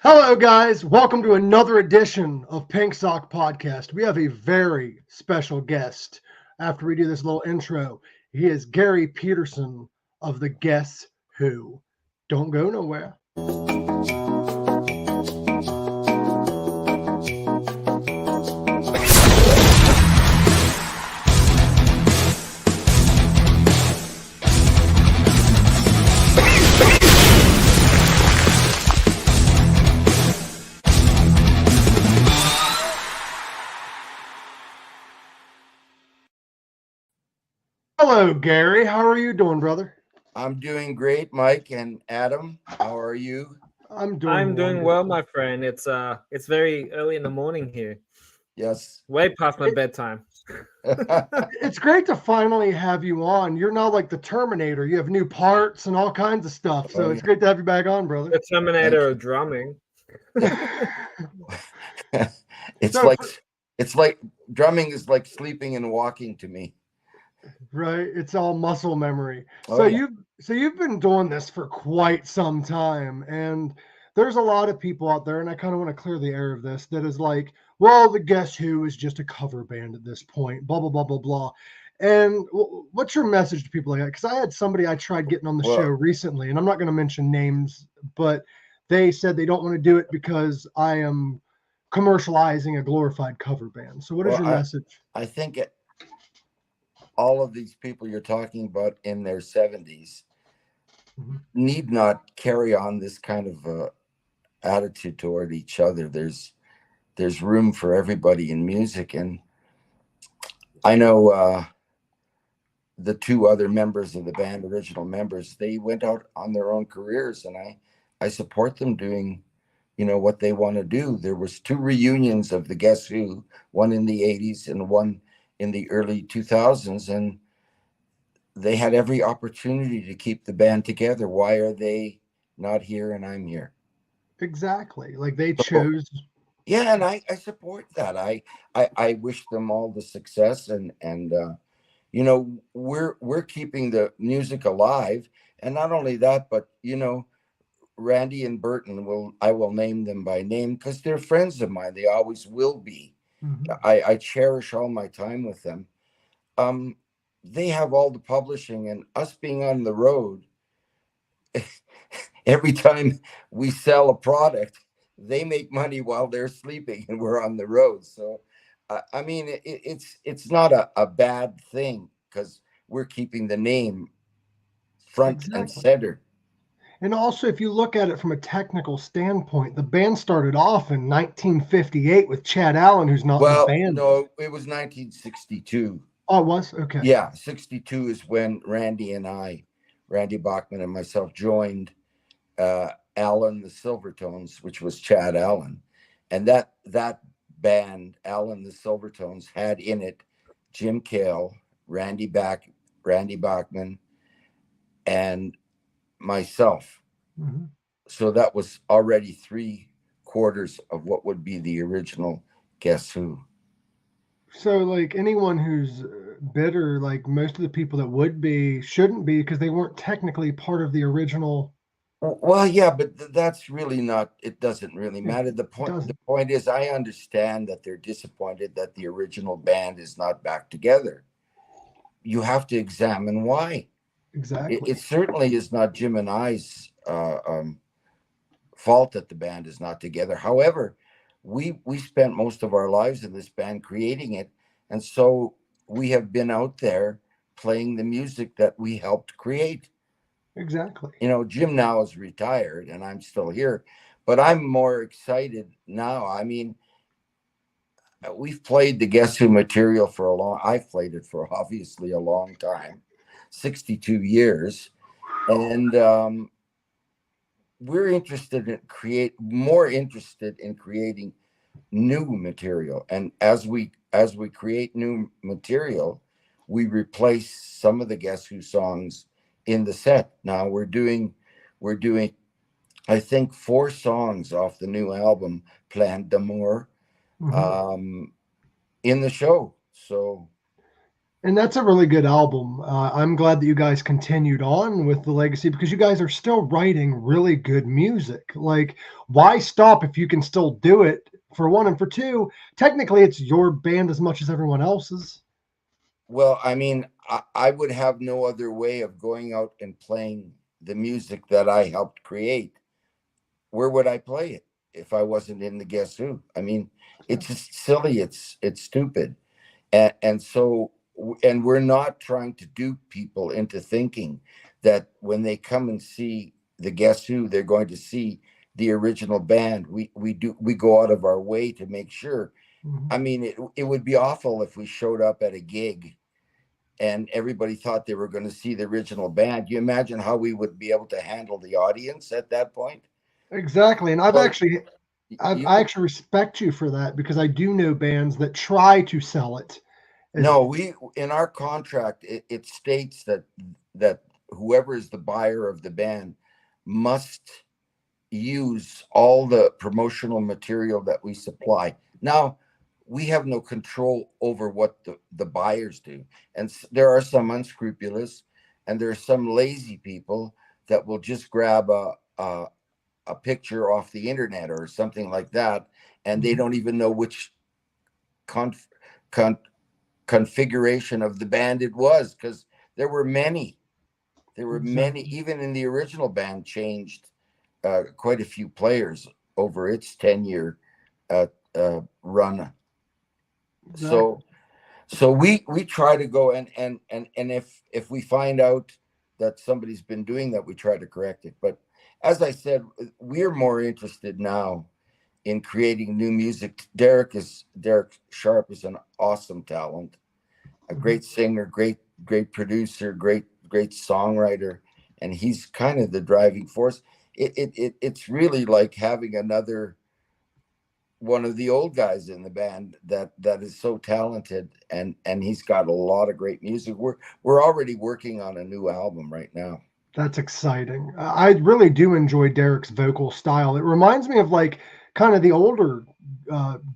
Hello, guys. Welcome to another edition of Pink Sock Podcast. We have a very special guest after we do this little intro. He is Garry Peterson of the Guess Who. Don't go nowhere. Hello, Garry. How are you doing, brother? I'm doing great, Mike and Adam. How are you? I'm doing I'm doing wonderful. well, my friend. It's very early in the morning here. Yes. Way past my bedtime. It's great to finally have you on. You're now like the Terminator. You have new parts and all kinds of stuff. So it's great to have you back on, brother. The Terminator of drumming. It's like drumming is like sleeping and walking to me. Right, it's all muscle memory. Oh, So yeah. you've been doing this for quite some time, and there's a lot of people out there, and I kind of want to clear the air of this, that is like, well, the Guess Who is just a cover band at this point, blah blah blah blah blah. And what's your message to people like that? Because I had somebody I tried getting on the show recently, and I'm not going to mention names, but they said they don't want to do it because I am commercializing a glorified cover band. So what is your message? I think all of these people you're talking about in their 70s need not carry on this kind of attitude toward each other. There's room for everybody in music, and I know the two other members of the band, original members, they went out on their own careers, and I support them doing what they want to do. There was two reunions of the Guess Who, one in the 80s and one in the early 2000s, and they had every opportunity to keep the band together. Why are they not here and I'm here? Exactly. Like they chose. Yeah, and I support that. I wish them all the success, and we're keeping the music alive, and not only that, but Randy and Burton I will name them by name because they're friends of mine. They always will be. Mm-hmm. I cherish all my time with them. They have all the publishing, and us being on the road, every time we sell a product, they make money while they're sleeping and we're on the road. So, I mean, it's not a bad thing because we're keeping the name front and center. And also, if you look at it from a technical standpoint, the band started off in 1958 with Chad Allen, who's not in the band. No, it was 1962. Oh, it was? Okay. Yeah, 62 is when Randy Bachman and myself joined Allen the Silvertones, which was Chad Allen. And that band, Allen the Silvertones, had in it Jim Cale, Randy Bachman, and myself. Mm-hmm. So that was already 3/4 of what would be the original Guess Who. So, like, anyone who's bitter, like most of the people that would be, shouldn't be because they weren't technically part of the original. Well, yeah, but that's really not, it doesn't really matter. The point is, I understand that they're disappointed that the original band is not back together. You have to examine why. Exactly. It certainly is not Jim and I's fault that the band is not together. However, we spent most of our lives in this band creating it, and so we have been out there playing the music that we helped create. Exactly. Jim now is retired and I'm still here, but I'm more excited now. I mean, we've played the Guess Who material I've played it for obviously a long time, 62 years. And we're more interested in creating new material. And as we create new material, we replace some of the Guess Who songs in the set. Now we're doing I think 4 songs off the new album Plein D'Amour in the show. So And that's a really good album. I'm glad that you guys continued on with the legacy because you guys are still writing really good music. Like, why stop if you can still do it, for one, and for two, technically it's your band as much as everyone else's. Well, I mean, I would have no other way of going out and playing the music that I helped create. Where would I play it if I wasn't in the Guess Who? I mean, it's just silly. It's stupid. And so, and we're not trying to dupe people into thinking that when they come and see the Guess Who, they're going to see the original band. We go out of our way to make sure. Mhm. I mean, it would be awful if we showed up at a gig and everybody thought they were going to see the original band. You imagine how we would be able to handle the audience at that point? Exactly. And I actually respect you for that because I do know bands that try to sell it. No, we in our contract it states that whoever is the buyer of the band must use all the promotional material that we supply. Now, we have no control over what the buyers do. And there are some unscrupulous and there are some lazy people that will just grab a picture off the internet or something like that, and they don't even know which configuration of the band it was, because there were many. Even in the original band changed quite a few players over its 10-year run. Exactly. So we try to go and if we find out that somebody's been doing that, we try to correct it. But as I said, we're more interested now in creating new music. Derek Sharp is an awesome talent, a great singer, great producer, great songwriter, and he's kind of the driving force. It's really like having another one of the old guys in the band that is so talented, and he's got a lot of great music. We're already working on a new album right now. That's exciting. I really do enjoy Derek's vocal style. It reminds me of like kind of the older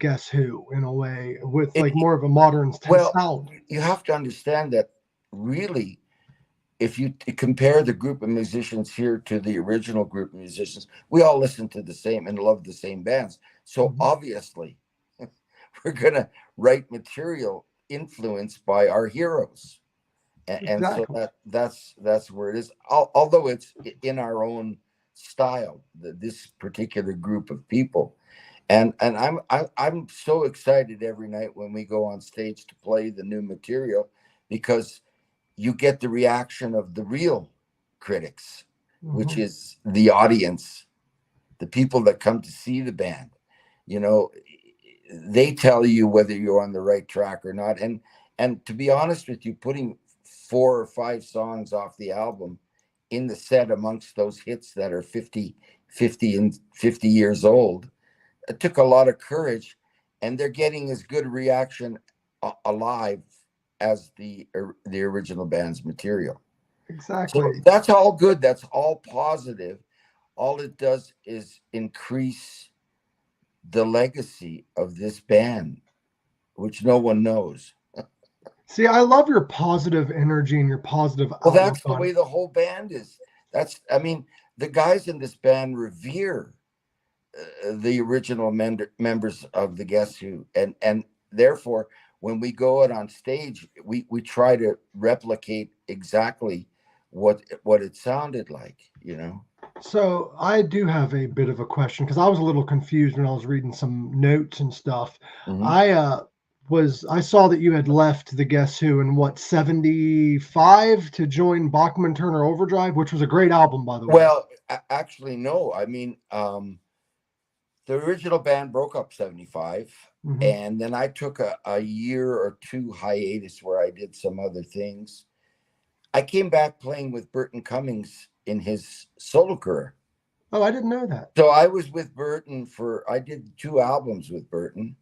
Guess Who in a way, with like more of a modern sound. You have to understand that really, if you compare the group of musicians here to the original group of musicians, we all listen to the same and love the same bands. So obviously, we're going to write material influenced by our heroes. And so that's where it is. Although it's in our own style, this particular group of people. And I'm so excited every night when we go on stage to play the new material, because you get the reaction of the real critics, which is the audience, the people that come to see the band. You know, they tell you whether you're on the right track or not. And to be honest with you, putting 4 or 5 songs off the album in the set amongst those hits that are 50 years old, it took a lot of courage, and they're getting as good a reaction alive as the original band's material. Exactly. So that's all good. That's all positive. All it does is increase the legacy of this band, which no one knows. See, I love your positive energy and your positive outlook. Well, that's the way the whole band is. I mean, the guys in this band revere the original members of the Guess Who, and therefore, when we go out on stage, we try to replicate exactly what it sounded like, you know. So I do have a bit of a question, because I was a little confused when I was reading some notes and stuff. I saw that you had left the Guess Who in what, 75 to join Bachman Turner Overdrive, which was a great album, by the way. Well, actually, no. I mean, the original band broke up 75, and then I took a year or 2 hiatus where I did some other things. I came back playing with Burton Cummings in his solo career. Oh, I didn't know that. So I was with Burton I did 2 albums with Burton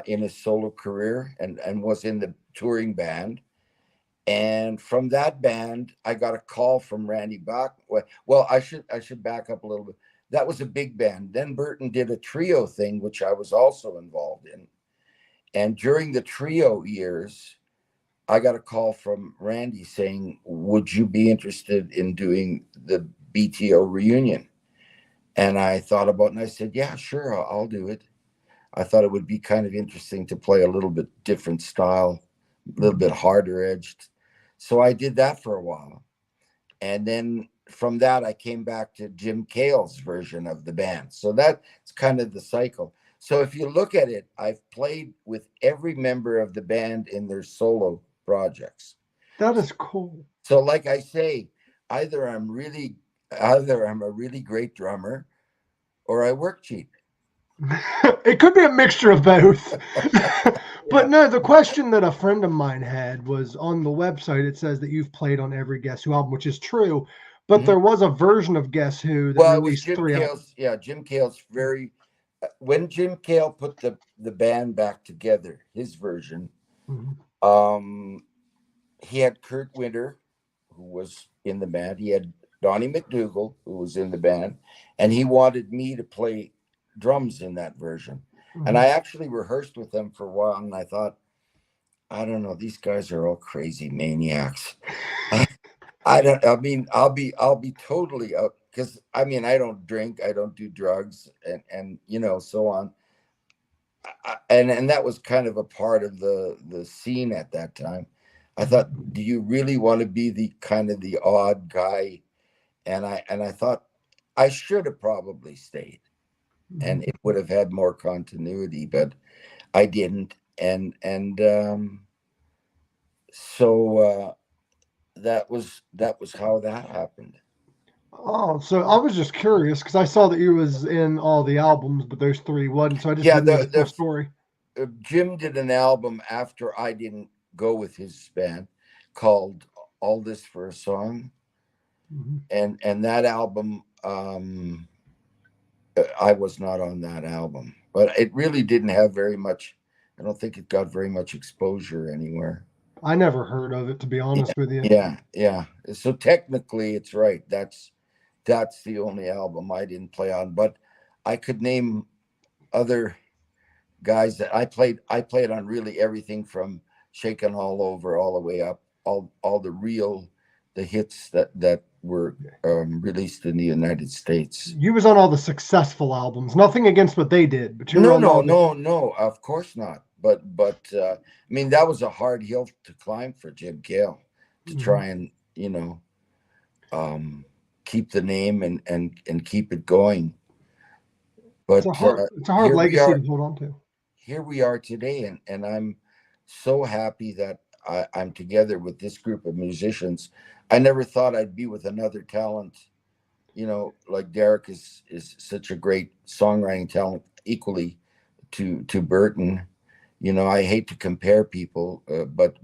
in his solo career, and was in the touring band. And from that band, I got a call from Randy Bach. Well, I should back up a little bit. That was a big band. Then Burton did a trio thing, which I was also involved in. And during the trio years, I got a call from Randy saying, would you be interested in doing the BTO reunion? And I thought about it and I said, yeah, sure, I'll do it. I thought it would be kind of interesting to play a little bit different style, a little bit harder edged. So I did that for a while. And then from that, I came back to Jim Cale's version of the band. So that's kind of the cycle. So if you look at it, I've played with every member of the band in their solo projects. That is cool. So like I say, either I'm a really great drummer or I work cheap. It could be a mixture of both. But no, the question that a friend of mine had was on the website. It says that you've played on every Guess Who album, which is true. But there was a version of Guess Who that released Jim 3 Cale's, albums. yeah, Jim Cale's very... when Jim Cale put the band back together, his version, he had Kurt Winter, who was in the band. He had Donnie McDougall, who was in the band. And he wanted me to play drums in that version. And I actually rehearsed with them for a while, and I thought, I don't know, these guys are all crazy maniacs. I'll be totally out, because I don't drink, I don't do drugs, and so on. And that was kind of a part of the scene at that time. I thought, do you really want to be the kind of the odd guy? And I thought I should have probably stayed, and it would have had more continuity, but I didn't. So that was how that happened. Oh, so I was just curious because I saw that you was in all the albums, but those 3 wasn't. So I just didn't know the full story. Jim did an album after I didn't go with his band called All This for a Song. And that album, I was not on that album, but it really didn't have very much. I don't think it got very much exposure anywhere. I never heard of it, to be honest with you. Yeah. So technically, it's right. That's the only album I didn't play on. But I could name other guys that I played. I played on really everything from Shakin' All Over all the way up, all the hits that were released in the United States. You was on all the successful albums. Nothing against what they did, but no, of course not. But that was a hard hill to climb for Jim Cale to try and keep the name and keep it going. But it's a hard legacy to hold on to. Here we are today, and I'm so happy that I'm together with this group of musicians. I never thought I'd be with another talent, like Derek is such a great songwriting talent, equally to Burton. I hate to compare people, but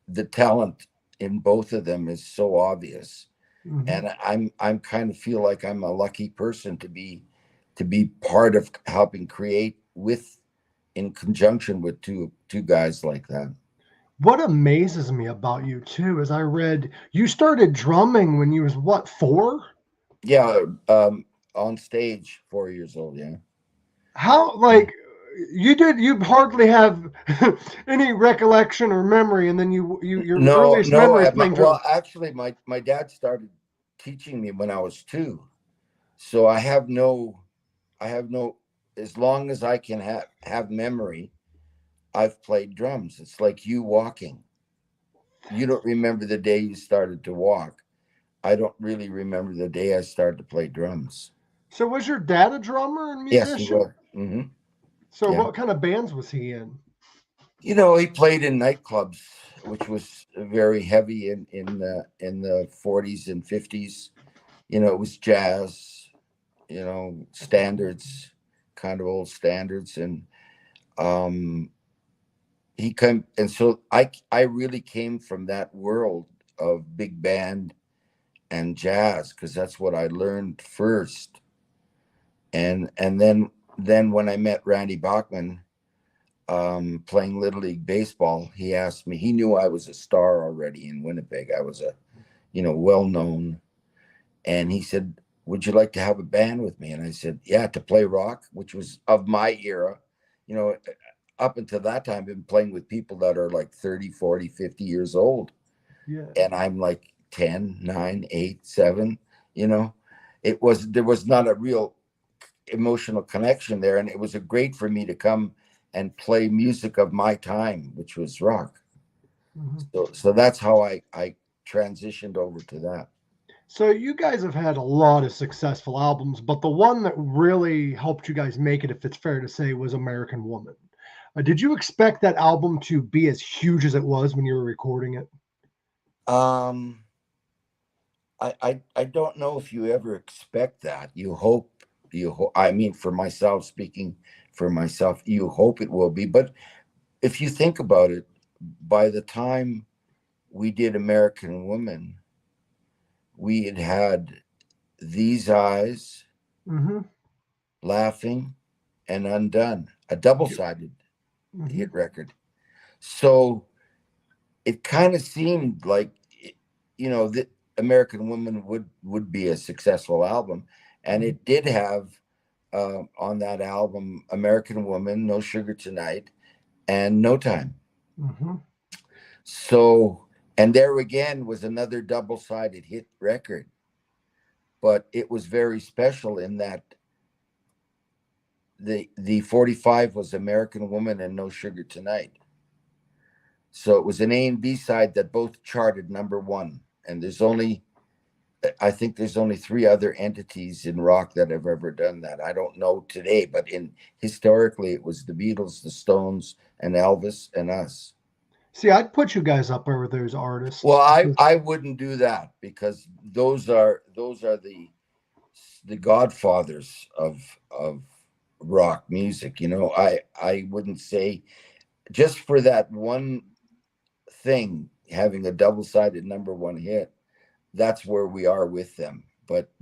the talent in both of them is so obvious, and I'm kind of feel like I'm a lucky person to be part of helping create in conjunction with two guys like that. What amazes me about you too is I read you started drumming when you was what, 4? Yeah, on stage, 4 years old. Yeah. How you hardly have any recollection or memory, and then your earliest memory is playing drums. Well, actually, my dad started teaching me when I was 2, so I have no. As long as I can have memory, I've played drums. It's like you walking. You don't remember the day you started to walk. I don't really remember the day I started to play drums. So was your dad a drummer and musician? Yes, he was. So what kind of bands was he in? He played in nightclubs, which was very heavy in the 40s and 50s. It was jazz, standards, kind of old standards. And so I really came from that world of big band and jazz, because that's what I learned first. And then when I met Randy Bachman, playing Little League Baseball, he asked me, he knew I was a star already in Winnipeg. I was well-known. And he said, would you like to have a band with me? And I said, yeah, to play rock, which was of my era. up until that time been playing with people that are like 30, 40, 50 years old. Yeah. And I'm like 10, 9, 8, 7, you know. There was not a real emotional connection there. And it was great for me to come and play music of my time, which was rock. So that's how I transitioned over to that. So you guys have had a lot of successful albums, but the one that really helped you guys make it, if it's fair to say, was American Woman. Did you expect that album to be as huge as it was when you were recording it? I don't know if you ever expect that. You hope. I mean, for myself, speaking for myself, you hope it will be. But if you think about it, by the time we did American Woman, we had These Eyes, Laughing, and Undone, a double-sided hit record. So it kind of seemed like, that American Woman would be a successful album. And it did have on that album American Woman, No Sugar Tonight, and No Time. So, and there again was another double-sided hit record. But it was very special in that the 45 was American Woman and No Sugar Tonight. So it was an A and B side that both charted #1. And I think there's only 3 other entities in rock that have ever done that. I don't know today, but historically it was the Beatles, the Stones, and Elvis and us. See, I'd put you guys up over those artists. Well, I wouldn't do that because those are the godfathers of rock music. I wouldn't say, just for that one thing, having a double-sided #1 hit, that's where we are with them. But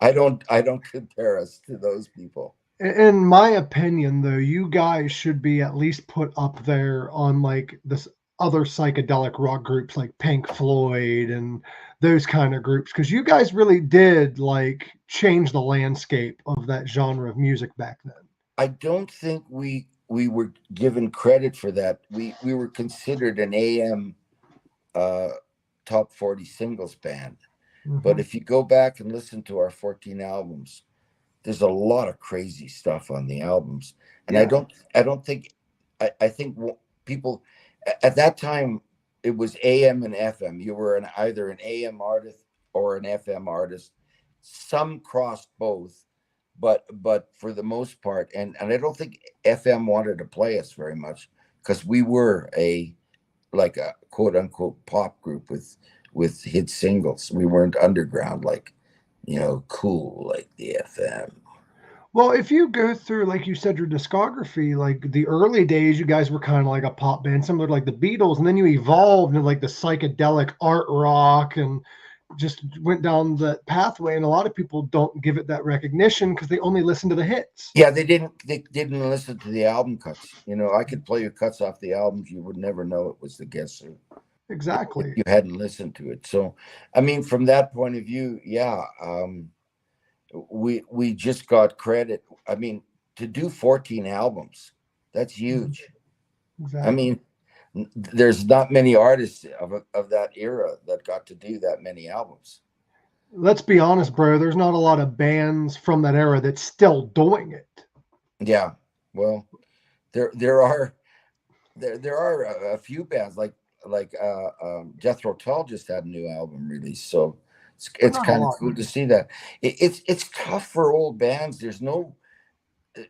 I don't compare us to those people. In my opinion, though, you guys should be at least put up there on like this other psychedelic rock groups like Pink Floyd and those kind of groups, because you guys really did like change the landscape of that genre of music back then. I don't think we were given credit for that. We were considered an AM top 40 singles band. But if you go back and listen to our 14 albums, there's a lot of crazy stuff on the albums. And I think people at that time, it was AM and FM. You were either an AM artist or an FM artist. Some crossed both, but for the most part, and I don't think FM wanted to play us very much because we were a quote unquote pop group with hit singles. We weren't underground cool like the FM. Well, if you go through, like you said, your discography, like the early days, you guys were kind of like a pop band, similar to like the Beatles, and then you evolved into like the psychedelic art rock and just went down that pathway. And a lot of people don't give it that recognition because they only listen to the hits. Yeah, they didn't listen to the album cuts. I could play you cuts off the albums. You would never know it was the Guess Who. Exactly. If you hadn't listened to it. So, I mean, from that point of view, yeah, we just got credit. I mean, to do 14 albums, that's huge. Exactly. I mean, there's not many artists of that era that got to do that many albums. Let's be honest, bro. There's not a lot of bands from that era that's still doing it. Yeah. Well, there are a few bands like Jethro Tull just had a new album released, so it's kind of cool to see that. It's tough for old bands. There's no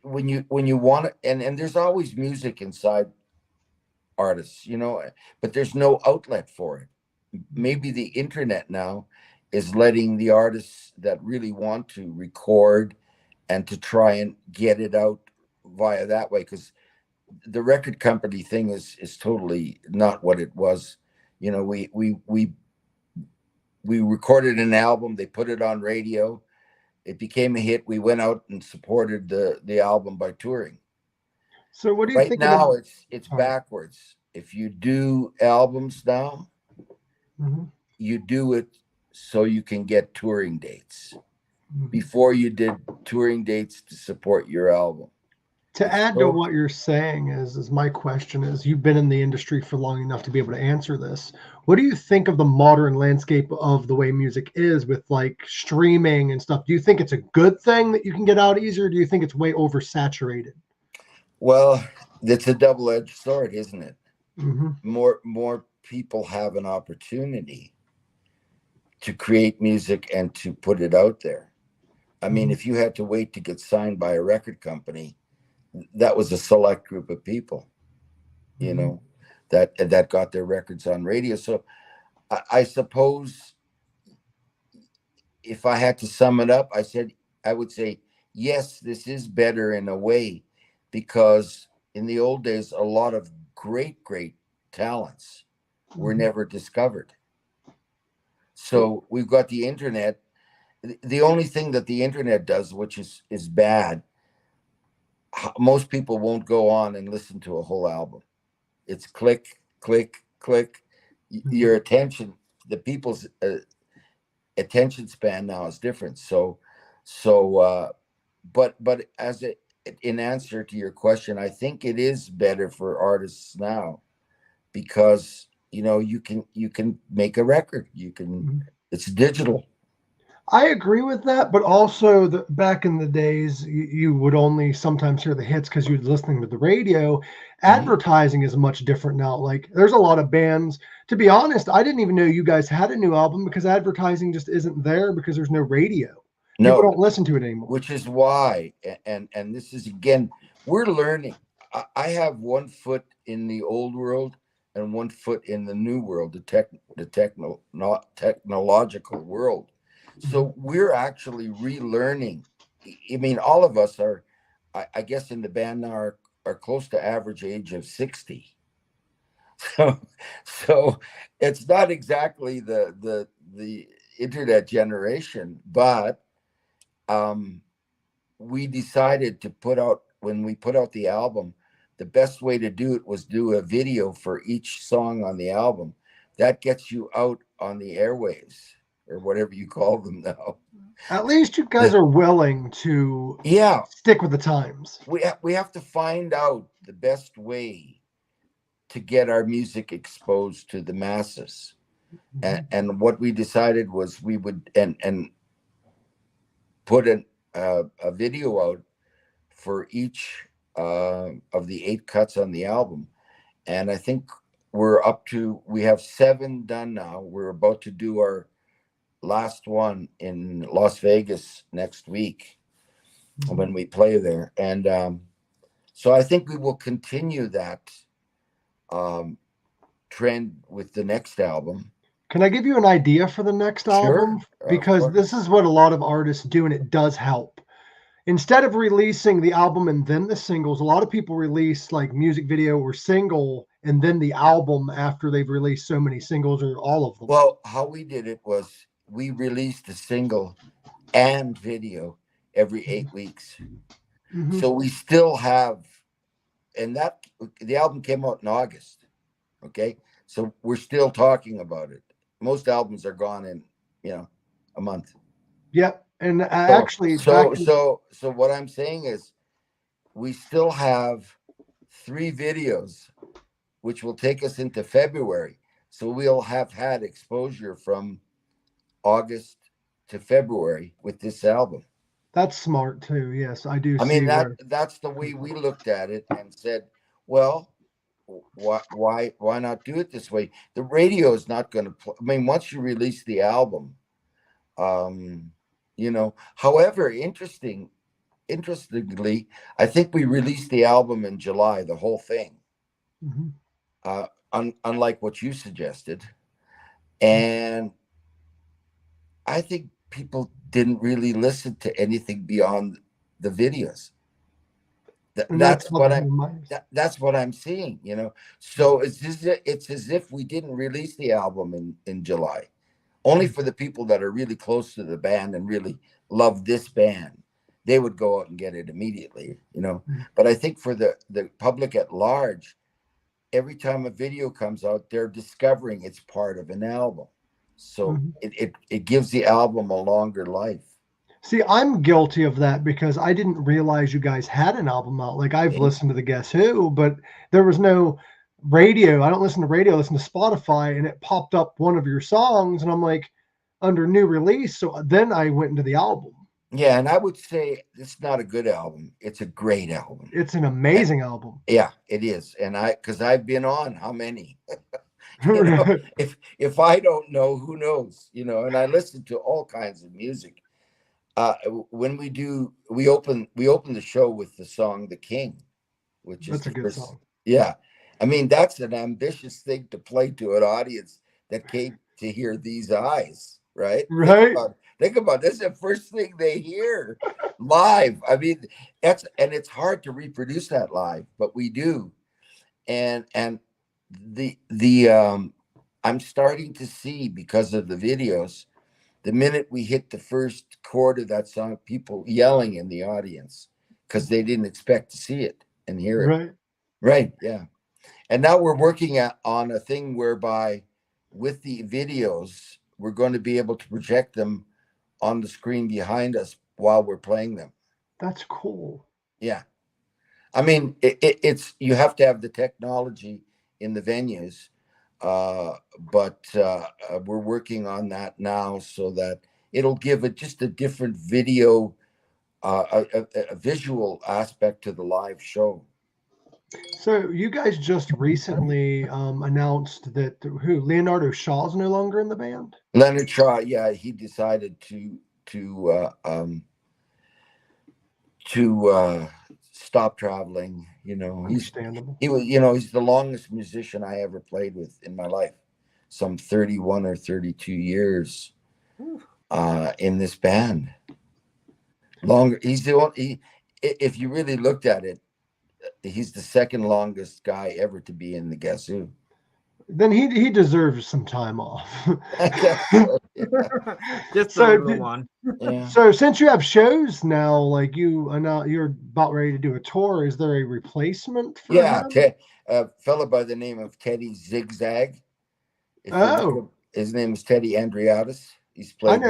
when you want to, and there's always music inside artists, but there's no outlet for it. Maybe the internet now is letting the artists that really want to record and to try and get it out via that way, because the record company thing is totally not what it was. We recorded an album, they put it on radio, it became a hit, we went out and supported the album by touring. So what do you right think now it's backwards. If you do albums now, you do it so you can get touring dates. Before you did touring dates to support your album. To It's add to so, what you're saying is my question is, you've been in the industry for long enough to be able to answer this. What do you think of the modern landscape of the way music is with like streaming and stuff? Do you think it's a good thing that you can get out easier? Or do you think it's way oversaturated? well, it's a double-edged sword, isn't it? Mm-hmm. More people have an opportunity to create music and to put it out there. I mean, if you had to wait to get signed by a record company, that was a select group of people, you know, that got their records on radio. So I suppose if I had to sum it up, I would say, yes, this is better in a way, because in the old days, a lot of great talents were never discovered. So we've got the internet. The only thing that the internet does, which is bad, most people won't go on and listen to a whole album. It's click, click, click. Your attention, the people's attention span now is different. But in answer to your question, I think it is better for artists now, because you can make a record. It's digital. I agree with that, but also back in the days, you would only sometimes hear the hits because you were listening to the radio. Advertising is much different now. Like, there's a lot of bands. To be honest, I didn't even know you guys had a new album because advertising just isn't there because there's no radio. No, people don't listen to it anymore. Which is why, and this is, again, we're learning. I have one foot in the old world and one foot in the new world, the technological world. So we're actually relearning. I mean, all of us are, I guess, in the band now are close to average age of 60. So it's not exactly the internet generation, but we decided to when we put out the album, the best way to do it was do a video for each song on the album. That gets you out on the airwaves, or whatever you call them now. At least you guys are willing to stick with the times. We have to find out the best way to get our music exposed to the masses. And what we decided was we would and put a video out for each of the 8 cuts on the album. And I think we have 7 done now. We're about to do our last one in Las Vegas next week when we play there. And so I think we will continue that trend with the next album. Can I give you an idea for the next album? Because this is what a lot of artists do, and it does help. Instead of releasing the album and then the singles, a lot of people release like music video or single and then the album after they've released so many singles, or all of them. Well, how we did it was we released a single and video every 8 weeks. So we still have, and the album came out in August. Okay. So we're still talking about it. Most albums are gone in, a month. Yep. And so what I'm saying is we still have 3 videos, which will take us into February. So we'll have had exposure from August to February with this album. That's smart too. Yes, I do. I mean, that's the way we looked at it and said, well, why not do it this way? The radio is not going to play. I mean, once you release the album, however, interestingly, I think we released the album in July, the whole thing. Unlike what you suggested. And I think people didn't really listen to anything beyond the videos. That's what I'm seeing, So it's as if we didn't release the album in July. Only for the people that are really close to the band and really love this band, they would go out and get it immediately, But I think for the public at large, every time a video comes out, they're discovering it's part of an album. So it gives the album a longer life. See, I'm guilty of that because I didn't realize you guys had an album out. Like I've listened to the Guess Who, but there was no radio. I don't listen to radio, I listen to Spotify, and it popped up one of your songs, and I'm like, under new release. So then I went into the album. Yeah, and I would say it's not a good album. It's a great album. It's an amazing album. Yeah, it is. And because I've been on how many? You know, if I don't know, who knows? You know, and I listen to all kinds of music. When we open the show with the song "The King," which is that's a good song. Yeah, I mean that's an ambitious thing to play to an audience that came to hear These Eyes, right? Right. Think about this. The first thing they hear live. I mean, it's hard to reproduce that live, but we do. And I'm starting to see, because of the videos, the minute we hit the first chord of that song, people yelling in the audience because they didn't expect to see it and hear it. Right. Right. Yeah. And now we're working on a thing whereby with the videos, we're going to be able to project them on the screen behind us while we're playing them. That's cool. Yeah. I mean, it's you have to have the technology in the venues, but we're working on that now so that it'll give it just a different video, a visual aspect to the live show. So you guys just recently announced that Leonardo Shaw's no longer in the band? Leonard Shaw, yeah, he decided to stop traveling. You know, Understandable. He was, you know, he's the longest musician I ever played with in my life, some 31 or 32 years in this band. Longer. He's the only. If you really looked at it, he's the second longest guy ever to be in the Guess Who. Then he deserves some time off. I guess so, yeah. Just a little one. Yeah. So since you have shows now, like you're about ready to do a tour, is there a replacement for him? A fellow by the name of Teddy Zigzag. His name is Teddy Andriatis. He's played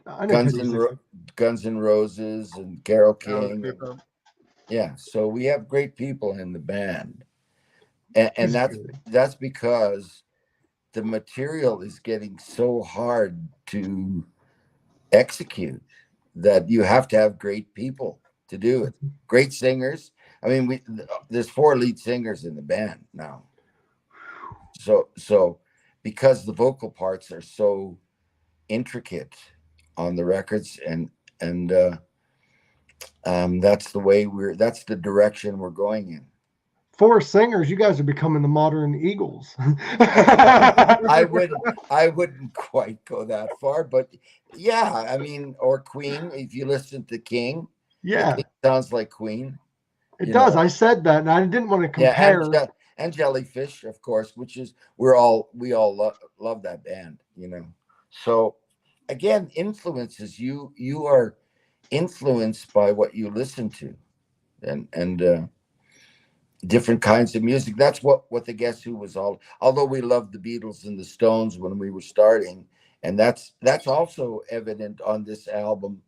I know Guns N' Roses and Carole King. Yeah, so we have great people in the band, and that's because the material is getting so hard to execute that you have to have great people to do it. Great singers. I mean, there's 4 lead singers in the band now. So because the vocal parts are so intricate on the records, and that's the direction we're going in. 4 singers, you guys are becoming the modern Eagles. I wouldn't quite go that far, but yeah, I mean, or Queen. If you listen to King, it sounds like Queen. It does. I said that, and I didn't want to compare. Yeah, and Jellyfish, of course, which is we all love that band, you know. So again, influences you are influenced by what you listen to, and different kinds of music. That's what the Guess Who was all. Although we loved the Beatles and the Stones when we were starting, and that's also evident on this album.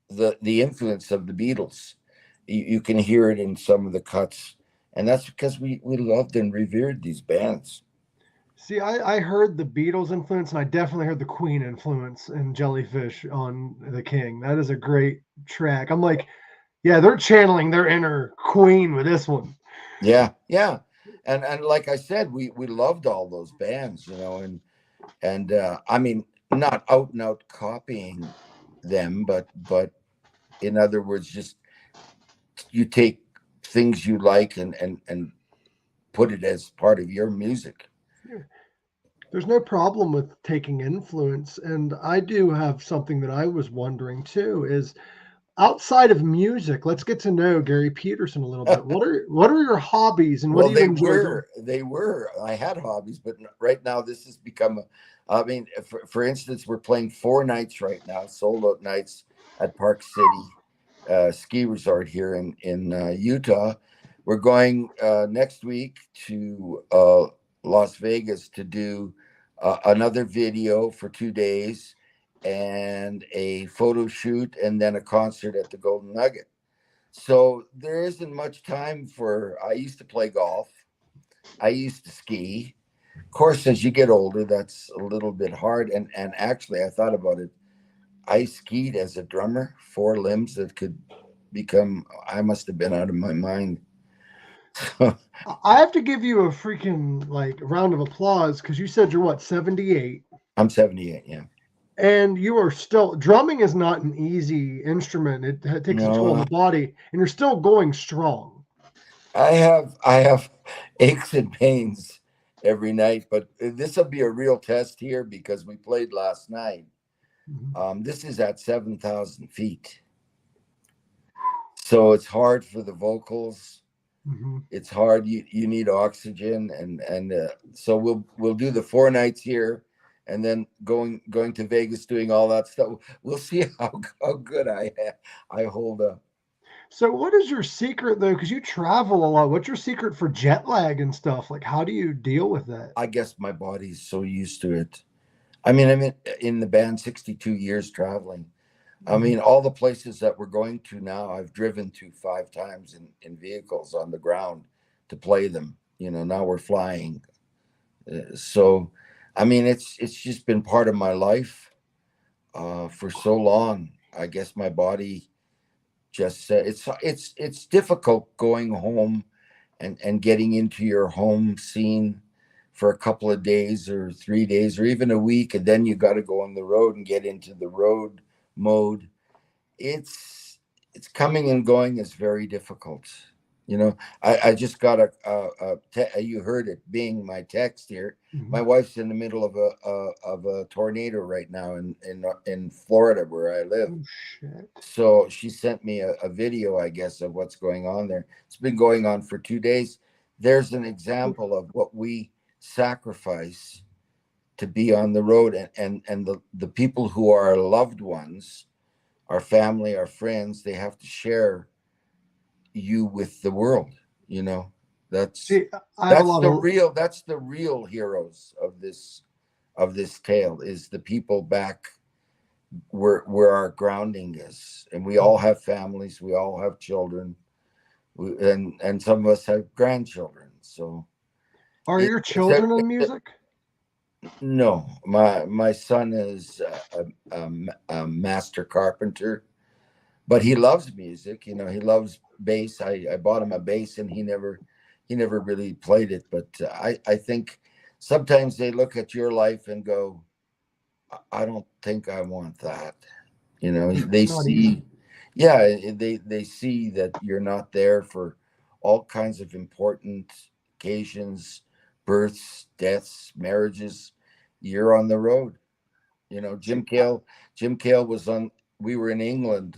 The influence of the Beatles, you can hear it in some of the cuts, and that's because we loved and revered these bands. See, I heard the Beatles influence, and I definitely heard the Queen influence in Jellyfish on The King. That is a great track. I'm like, yeah, they're channeling their inner Queen with this one. Yeah. And like I said, we loved all those bands, you know, and I mean, not out and out copying them, but in other words, just you take things you like and put it as part of your music. There's no problem with taking influence. And I do have something that I was wondering too, is outside of music, let's get to know Garry Peterson a little bit. What are your hobbies, and what do you enjoy doing? They were. I had hobbies, but right now this has become I mean, for instance, we're playing 4 nights right now, sold out nights at Park City ski resort here in Utah. We're going next week to Las Vegas to do another video for 2 days, and a photo shoot, and then a concert at the Golden Nugget. So there isn't much time I used to play golf. I used to ski. Of course, as you get older, that's a little bit hard. And actually, I thought about it. I skied as a drummer, 4 limbs that could become, I must have been out of my mind. I have to give you a freaking round of applause because you said you're what, 78? I'm 78, yeah. And you are still, drumming is not an easy instrument. It takes a toll on the body, and you're still going strong. I have aches and pains every night, but this will be a real test here because we played last night. Mm-hmm. This is at 7,000 feet. So it's hard for the vocals. Mm-hmm. It's hard. You need oxygen, and so we'll do the 4 nights here, and then going to Vegas, doing all that stuff. We'll see how good I hold up. So what is your secret though? Because you travel a lot. What's your secret for jet lag and stuff? Like, how do you deal with that? I guess my body's so used to it. I mean, I'm in the band 62 years traveling. I mean, all the places that we're going to now, I've driven to 5 times in vehicles on the ground to play them. Now we're flying. So, I mean, it's just been part of my life for so long. I guess my body just said it's difficult going home and getting into your home scene for a couple of days or 3 days or even a week, and then you got to go on the road and get into the road mode. It's coming and going is very difficult. I just got you heard it being my text here. Mm-hmm. My wife's in the middle of a tornado right now in Florida where I live. Oh, shit. So she sent me a video, I guess, of what's going on there. It's been going on for 2 days. There's an example of what we sacrifice to be on the road, and the people who are our loved ones, our family, our friends, they have to share you with the world. That's the real heroes of this tale, is the people back where our grounding is. And we all have families, we all have children, and some of us have grandchildren. So are your children in music? No, my son is a master carpenter, but he loves music. He loves bass. I bought him a bass, and he never really played it. But I think sometimes they look at your life and go, I don't think I want that. They see, they see that you're not there for all kinds of important occasions, births, deaths, marriages. You're on the road. Jim Cale was we were in England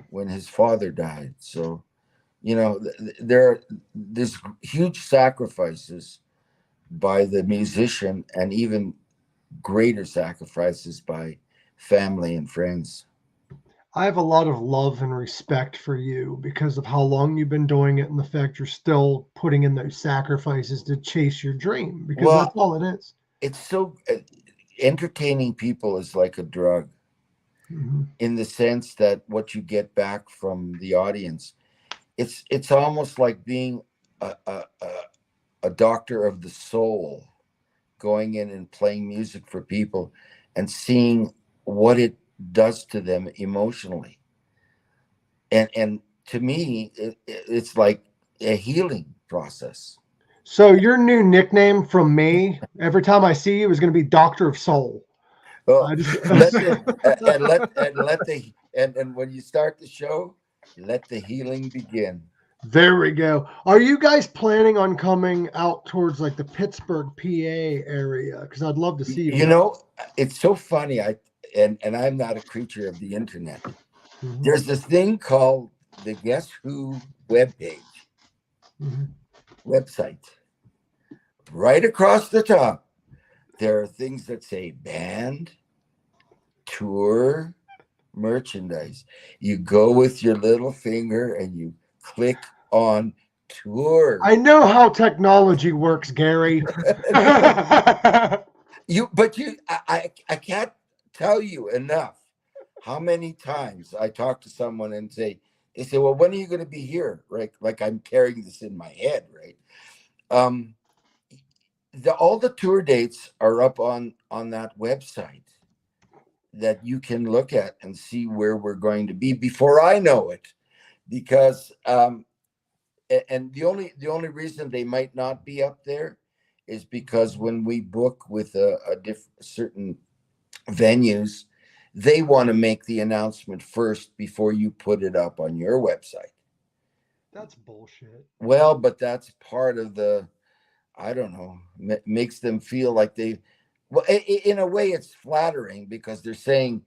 when his father died. So, there's huge sacrifices by the musician, and even greater sacrifices by family and friends. I have a lot of love and respect for you because of how long you've been doing it, and the fact you're still putting in those sacrifices to chase your dream, because that's all it is. It's so entertaining people is like a drug. Mm-hmm. In the sense that what you get back from the audience, it's almost like being a doctor of the soul, going in and playing music for people and seeing what it does to them emotionally. And to me, it's like a healing process. So your new nickname from me, every time I see you, is going to be Doctor of Soul. Well, and when you start the show, let the healing begin. There we go. Are you guys planning on coming out towards like the Pittsburgh, PA area? Because I'd love to see you. It's so funny. And I'm not a creature of the internet. Mm-hmm. There's this thing called the Guess Who webpage, website. Right across the top, there are things that say band, tour, merchandise. You go with your little finger and you click on tour. I know how technology works, Gary. I can't tell you enough how many times I talk to someone and they say, well, when are you going to be here? Right? Like I'm carrying this in my head, right? All the tour dates are up on that website that you can look at and see where we're going to be before I know it, because and the only reason they might not be up there is because when we book with certain venues, they want to make the announcement first before you put it up on your website. That's bullshit. Well, but that's part of the, I don't know, makes them feel like well, in a way it's flattering because they're saying,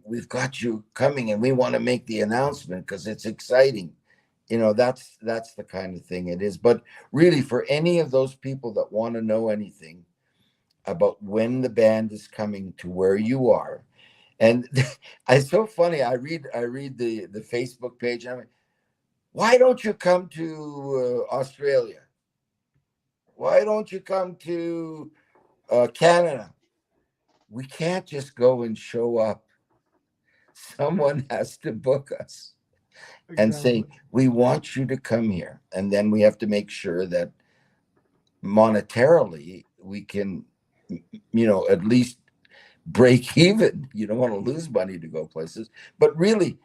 we've got you coming and we want to make the announcement because it's exciting. That's the kind of thing it is. But really, for any of those people that want to know anything about when the band is coming to where you are, and it's so funny. I read the Facebook page. And I'm like, why don't you come to Australia? Why don't you come to Canada? We can't just go and show up. Someone has to book us. Exactly. And say, we want you to come here. And then we have to make sure that monetarily we can, at least break even. You don't want to lose money to go places. But really,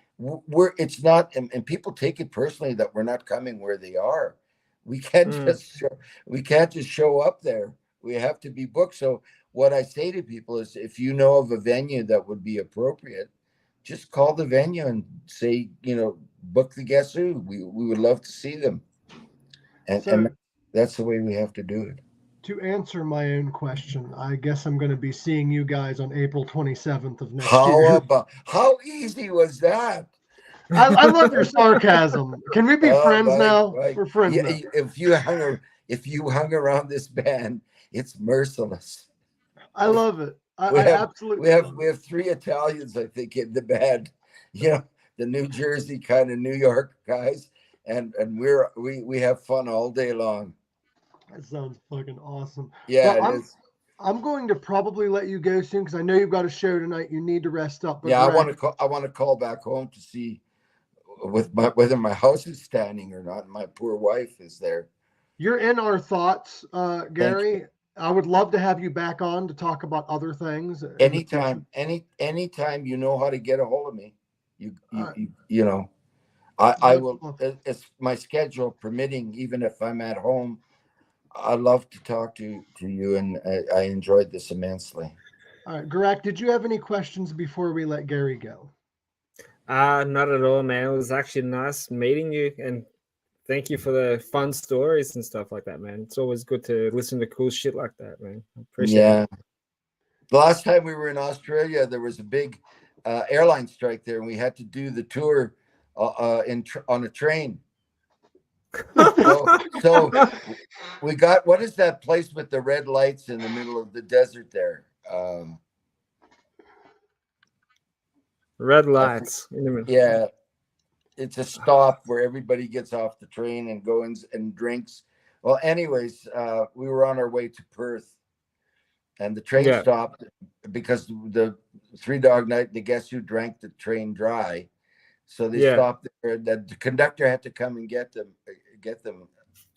it's not, and people take it personally that we're not coming where they are. We can't just show up there. We have to be booked. So what I say to people is, if you know of a venue that would be appropriate, just call the venue and say, book the Guess Who. We would love to see them. And that's the way we have to do it. To answer my own question, I guess I'm going to be seeing you guys on April 27th of next year. How easy was that? I love your sarcasm. Can we be friends now? We're friends now. If you hung around this band, it's merciless. I love it. We have 3 Italians, I think, in the band. The New Jersey kind of New York guys, and we have fun all day long. That sounds fucking awesome. Yeah, it is. I'm going to probably let you go soon because I know you've got a show tonight. You need to rest up. Yeah, I want to call back home to see whether my house is standing or not. My poor wife is there. You're in our thoughts, Garry. I would love to have you back on to talk about other things. Anytime you know how to get a hold of me. I will. It's my schedule permitting, even if I'm at home. I love to talk to you, and I enjoyed this immensely. All right, Gorak, did you have any questions before we let Garry go? Not at all, man. It was actually nice meeting you, and thank you for the fun stories and stuff like that, man. It's always good to listen to cool shit like that, man. I appreciate it. The last time we were in Australia, there was a big airline strike there, and we had to do the tour on a train. So we got, what is that place with the red lights in the middle of the desert there? Red lights in the middle. Yeah, it's a stop where everybody gets off the train and goes and drinks. Well, anyways, we were on our way to Perth, and the train stopped because the 3 Dog Night, the Guess Who drank the train dry. So they stopped there. The conductor had to come and get them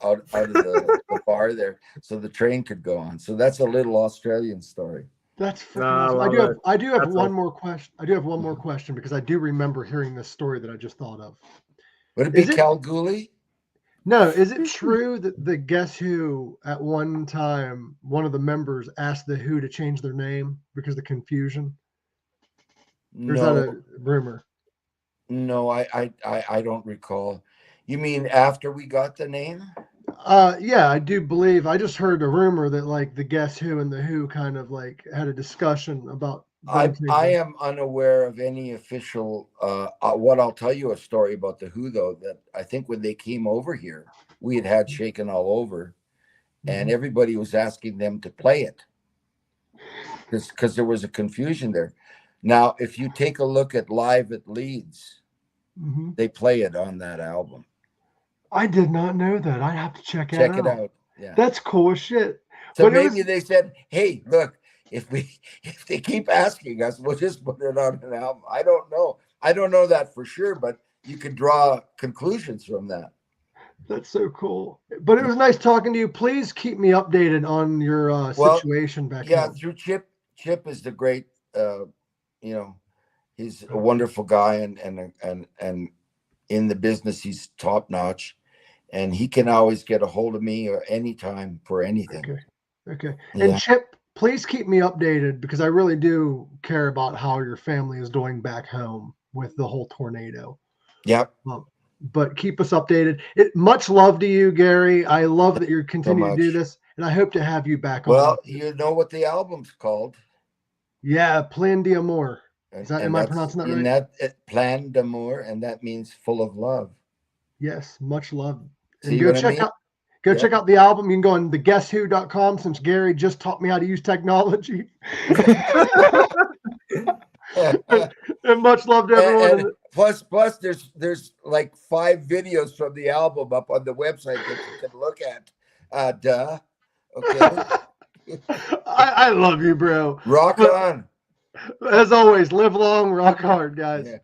out of the bar there, so the train could go on. So that's a little Australian story. That's awesome. I do have one more question. I do have one more question because I do remember hearing this story that I just thought of. Would it be Kalgoorlie? No. Is it true that the Guess Who at one time, one of the members asked the Who to change their name because of the confusion? Or is that a rumor? No, I don't recall. You mean after we got the name? Yeah, I do believe. I just heard a rumor that like the Guess Who and the Who kind of like had a discussion about. I am unaware of any official. What I'll tell you a story about the Who though, that I think when they came over here, we had Shaken All Over, and everybody was asking them to play it because there was a confusion there. Now, if you take a look at Live at Leeds, they play it on that album. I did not know that. I'd have to check it out. Yeah, that's cool as shit. So but maybe they said, "Hey, look, if they keep asking us, we'll just put it on an album. I don't know. I don't know that for sure, but you could draw conclusions from that. That's so cool. But it was nice talking to you. Please keep me updated on your situation back home. Through Chip. Chip is the great, he's a wonderful guy, and in the business he's top notch, and he can always get a hold of me or anytime for anything. Okay. And Chip, please keep me updated, because I really do care about how your family is doing back home with the whole tornado. Yep. But keep us updated. Much love to you, Garry. I love that you're continuing to do this, and I hope to have you back on. Well, you know what the album's called? Yeah, Plein D'Amour. Am I pronouncing that right? Plein D'Amour, and that means full of love. Yes, much love. And go check out the album. You can go on theguesswho.com, since Garry just taught me how to use technology. And much love to everyone. And plus, there's like 5 videos from the album up on the website that you can look at. Okay. I love you, bro. Rock on. As always, live long, rock hard, guys. Yeah.